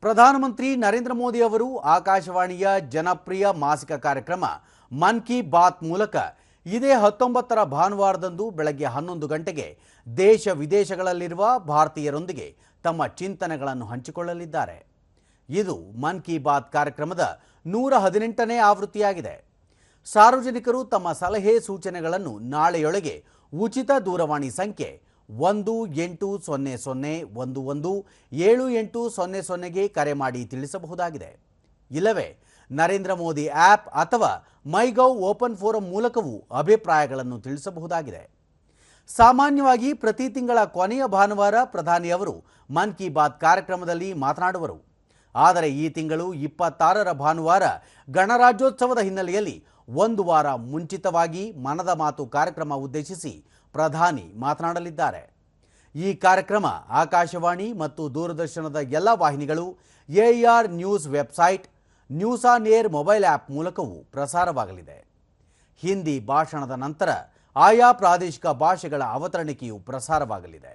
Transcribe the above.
ಪ್ರಧಾನಮಂತ್ರಿ ನರೇಂದ್ರ ಮೋದಿ ಅವರು ಆಕಾಶವಾಣಿಯ ಜನಪ್ರಿಯ ಮಾಸಿಕ ಕಾರ್ಯಕ್ರಮ ಮನ್ ಕಿ ಬಾತ್ ಮೂಲಕ ಇದೇ 19ರ ಭಾನುವಾರದಂದು ಬೆಳಗ್ಗೆ 11 ಗಂಟೆಗೆ ದೇಶ ವಿದೇಶಗಳಲ್ಲಿರುವ ಭಾರತೀಯರೊಂದಿಗೆ ತಮ್ಮ ಚಿಂತನೆಗಳನ್ನು ಹಂಚಿಕೊಳ್ಳಲಿದ್ದಾರೆ. ಇದು ಮನ್ ಕಿ ಬಾತ್ ಕಾರ್ಯಕ್ರಮದ 118ನೇ ಆವೃತ್ತಿಯಾಗಿದೆ. ಸಾರ್ವಜನಿಕರು ತಮ್ಮ ಸಲಹೆ ಸೂಚನೆಗಳನ್ನು ನಾಳೆಯೊಳಗೆ ಉಚಿತ ದೂರವಾಣಿ ಸಂಖ್ಯೆ 1-800-11-7800ಗೆ ಕರೆ ಮಾಡಿ ತಿಳಿಸಬಹುದಾಗಿದೆ. ಇಲ್ಲವೇ ನರೇಂದ್ರ ಮೋದಿ ಆ್ಯಪ್ ಅಥವಾ ಮೈಗೌ ಓಪನ್ ಫೋರಂ ಮೂಲಕವೂ ಅಭಿಪ್ರಾಯಗಳನ್ನು ತಿಳಿಸಬಹುದಾಗಿದೆ. ಸಾಮಾನ್ಯವಾಗಿ ಪ್ರತಿ ತಿಂಗಳ ಕೊನೆಯ ಭಾನುವಾರ ಪ್ರಧಾನಿಯವರು ಮನ್ ಕಿ ಬಾತ್ ಕಾರ್ಯಕ್ರಮದಲ್ಲಿ ಮಾತನಾಡುವರು. ಆದರೆ ಈ ತಿಂಗಳು 26ರ ಭಾನುವಾರ ಗಣರಾಜ್ಯೋತ್ಸವದ ಹಿನ್ನೆಲೆಯಲ್ಲಿ ಒಂದು ವಾರ ಮುಂಚಿತವಾಗಿ ಮನದ ಮಾತು ಕಾರ್ಯಕ್ರಮ ಉದ್ದೇಶಿಸಿ ಪ್ರಧಾನಿ ಮಾತನಾಡಲಿದ್ದಾರೆ. ಈ ಕಾರ್ಯಕ್ರಮ ಆಕಾಶವಾಣಿ ಮತ್ತು ದೂರದರ್ಶನದ ಎಲ್ಲ ವಾಹಿನಿಗಳು, AIR news website, news on air mobile app ಮೂಲಕವೂ ಪ್ರಸಾರವಾಗಲಿದೆ. ಹಿಂದಿ ಭಾಷಣದ ನಂತರ ಆಯಾ ಪ್ರಾದೇಶಿಕ ಭಾಷೆಗಳ ಅವತರಣಿಕೆಯು ಪ್ರಸಾರವಾಗಲಿದೆ.